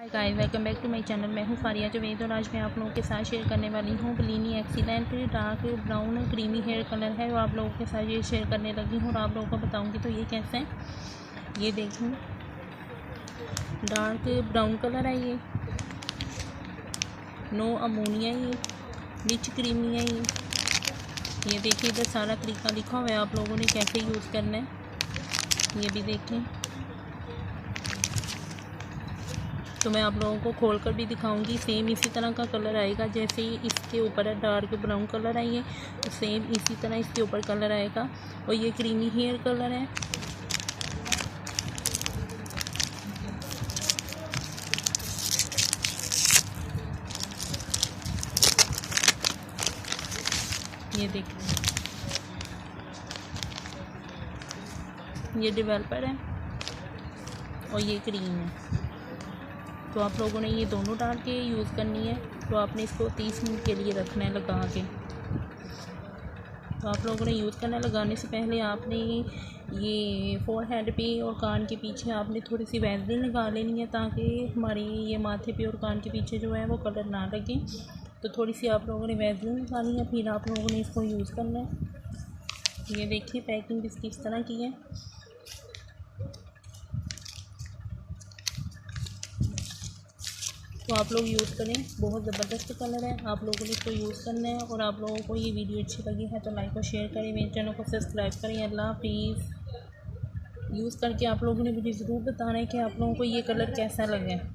Guys, welcome back to my channel. मैं हूं फारिया जावेद और आज मैं आप लोगों के साथ शेयर करने वाली हूं ब्लिनी excellent dark brown creamy hair colour है और आप लोगों के साथ ये शेयर करने लगी हूं और आप लोगों को बताऊंगी तो ये कैसे है। ये देखें, डार्क ब्राउन कलर है, नो अमोनिया, ये रिच क्रीमी है। ये देखिए, इधर सारा तरीका लिखा हुआ है आप लोगों ने कैसे यूज़ करना है। ये भी देखें, तो मैं आप लोगों को खोल कर भी दिखाऊंगी। सेम इसी तरह का कलर आएगा जैसे ही इसके ऊपर है डार्क ब्राउन कलर है, ये तो सेम इसी तरह इसके ऊपर कलर आएगा। और ये क्रीमी हेयर कलर है। ये देखिए, ये डेवलपर है और ये क्रीम है। तो आप लोगों ने ये दोनों डाल के यूज़ करनी है। तो आपने इसको 30 मिनट के लिए रखना है लगा के। तो आप लोगों ने यूज़ करना है। लगाने से पहले आपने ये फोरहेड पे और कान के पीछे आपने थोड़ी सी वैसलीन लगा लेनी है ताकि हमारे ये माथे पे और कान के पीछे जो है वो कलर ना लगे। तो थोड़ी सी आप लोगों ने वैसलीन लगानी है, फिर आप लोगों ने इसको यूज़ करना है। ये देखिए, पैकिंग इसकी इस तरह की है। तो आप लोग यूज़ करें, बहुत ज़बरदस्त कलर है। आप लोगों ने इसको यूज़ करना है और आप लोगों को ये वीडियो अच्छी लगी है तो लाइक और शेयर करें, मेरे चैनल को सब्सक्राइब करें। अल्लाह हाफिज़। यूज़ करके आप लोगों ने मुझे ज़रूर बताना है कि आप लोगों को ये कलर कैसा लगा है।